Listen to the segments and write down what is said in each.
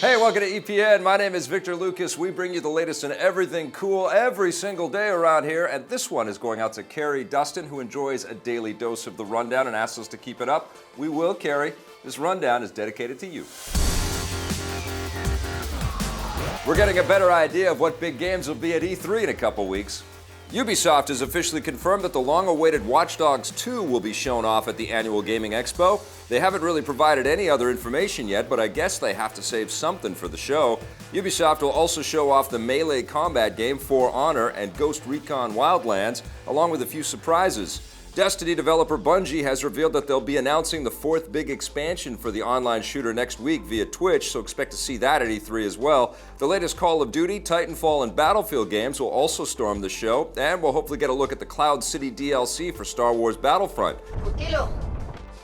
Hey, welcome to EPN. My name is Victor Lucas. We bring you the latest in everything cool every single day around here. And this one is going out to Carrie Dustin, who enjoys a daily dose of the rundown and asks us to keep it up. We will, Carrie. This rundown is dedicated to you. We're getting a better idea of what big games will be at E3 in a couple weeks. Ubisoft has officially confirmed that the long-awaited Watch Dogs 2 will be shown off at the annual Gaming Expo. They haven't really provided any other information yet, but I guess they have to save something for the show. Ubisoft will also show off the melee combat game For Honor and Ghost Recon Wildlands, along with a few surprises. Destiny developer Bungie has revealed that they'll be announcing the fourth big expansion for the online shooter next week via Twitch, so expect to see that at E3 as well. The latest Call of Duty, Titanfall, and Battlefield games will also storm the show, and we'll hopefully get a look at the Cloud City DLC for Star Wars Battlefront.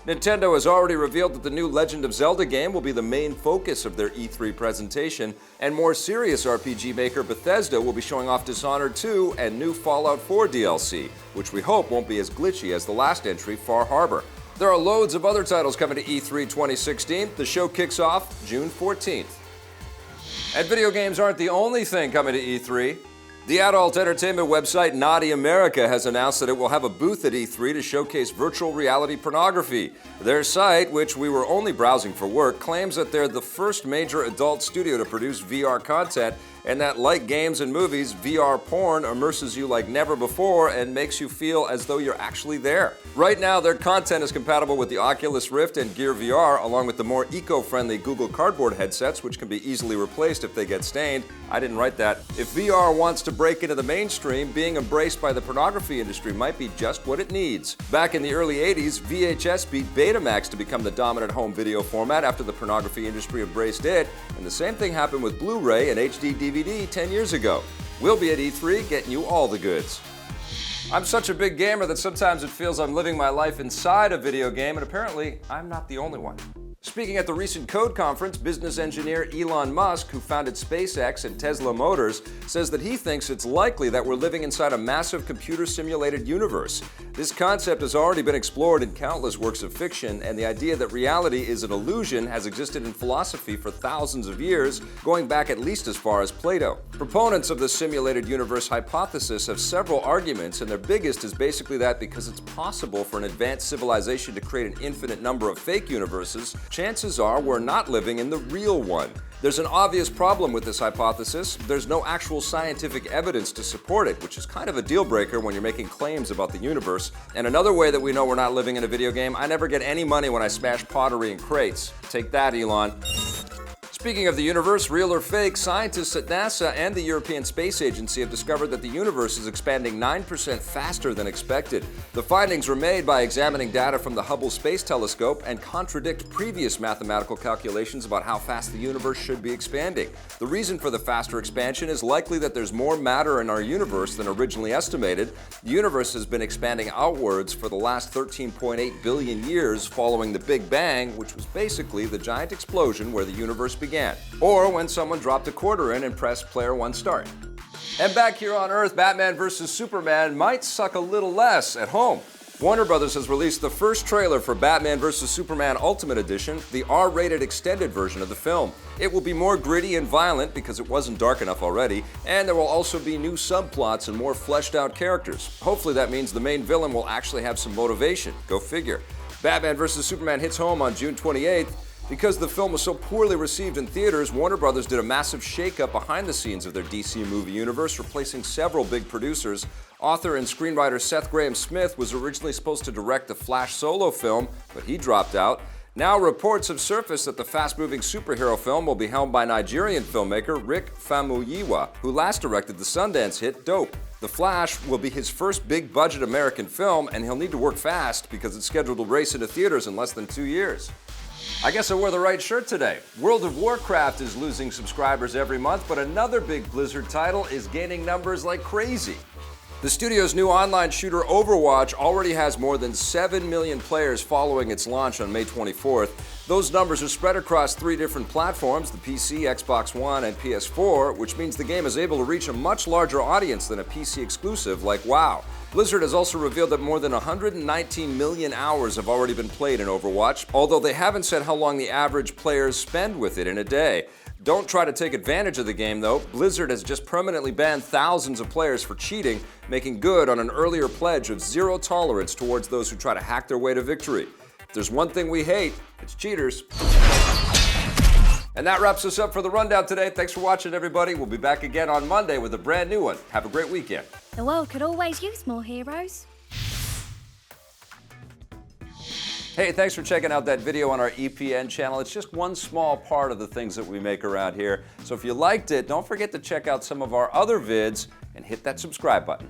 Nintendo has already revealed that the new Legend of Zelda game will be the main focus of their E3 presentation, and more serious RPG maker Bethesda will be showing off Dishonored 2 and new Fallout 4 DLC, which we hope won't be as glitchy as the last entry, Far Harbor. There are loads of other titles coming to E3 2016. The show kicks off June 14th. And video games aren't the only thing coming to E3. The adult entertainment website Naughty America has announced that it will have a booth at E3 to showcase virtual reality pornography. Their site, which we were only browsing for work, claims that they're the first major adult studio to produce VR content, and that, like games and movies, VR porn immerses you like never before and makes you feel as though you're actually there. Right now, their content is compatible with the Oculus Rift and Gear VR, along with the more eco-friendly Google Cardboard headsets, which can be easily replaced if they get stained. I didn't write that. If VR wants to break into the mainstream, being embraced by the pornography industry might be just what it needs. Back in the early 80s, VHS beat Betamax to become the dominant home video format after the pornography industry embraced it, and the same thing happened with Blu-ray and HD DVD 10 years ago. We'll be at E3 getting you all the goods. I'm such a big gamer that sometimes it feels I'm living my life inside a video game, and apparently I'm not the only one. Speaking at the recent Code Conference, business engineer Elon Musk, who founded SpaceX and Tesla Motors, says that he thinks it's likely that we're living inside a massive computer-simulated universe. This concept has already been explored in countless works of fiction, and the idea that reality is an illusion has existed in philosophy for thousands of years, going back at least as far as Plato. Proponents of the simulated universe hypothesis have several arguments, and their biggest is basically that because it's possible for an advanced civilization to create an infinite number of fake universes, chances are we're not living in the real one. There's an obvious problem with this hypothesis. There's no actual scientific evidence to support it, which is kind of a deal breaker when you're making claims about the universe. And another way that we know we're not living in a video game, I never get any money when I smash pottery in crates. Take that, Elon. Speaking of the universe, real or fake, scientists at NASA and the European Space Agency have discovered that the universe is expanding 9% faster than expected. The findings were made by examining data from the Hubble Space Telescope and contradict previous mathematical calculations about how fast the universe should be expanding. The reason for the faster expansion is likely that there's more matter in our universe than originally estimated. The universe has been expanding outwards for the last 13.8 billion years following the Big Bang, which was basically the giant explosion where the universe began. Or when someone dropped a quarter in and pressed player one start. And back here on Earth, Batman vs. Superman might suck a little less at home. Warner Bros. Has released the first trailer for Batman vs. Superman Ultimate Edition, the R-rated extended version of the film. It will be more gritty and violent because it wasn't dark enough already, and there will also be new subplots and more fleshed out characters. Hopefully that means the main villain will actually have some motivation. Go figure. Batman vs. Superman hits home on June 28th. Because the film was so poorly received in theaters, Warner Bros. Did a massive shakeup behind the scenes of their DC movie universe, replacing several big producers. Author and screenwriter Seth Grahame-Smith was originally supposed to direct the Flash solo film, but he dropped out. Now reports have surfaced that the fast-moving superhero film will be helmed by Nigerian filmmaker Rick Famuyiwa, who last directed the Sundance hit Dope. The Flash will be his first big-budget American film, and he'll need to work fast because it's scheduled to race into theaters in less than 2 years. I guess I wore the right shirt today. World of Warcraft is losing subscribers every month, but another big Blizzard title is gaining numbers like crazy. The studio's new online shooter Overwatch already has more than 7 million players following its launch on May 24th. Those numbers are spread across 3 different platforms, the PC, Xbox One, and PS4, which means the game is able to reach a much larger audience than a PC exclusive like WoW. Blizzard has also revealed that more than 119 million hours have already been played in Overwatch, although they haven't said how long the average players spend with it in a day. Don't try to take advantage of the game, though. Blizzard has just permanently banned thousands of players for cheating, making good on an earlier pledge of zero tolerance towards those who try to hack their way to victory. If there's one thing we hate, it's cheaters. And that wraps us up for the Rundown today. Thanks for watching, everybody. We'll be back again on Monday with a brand new one. Have a great weekend. The world could always use more heroes. Hey, thanks for checking out that video on our EPN channel. It's just one small part of the things that we make around here. So if you liked it, don't forget to check out some of our other vids and hit that subscribe button.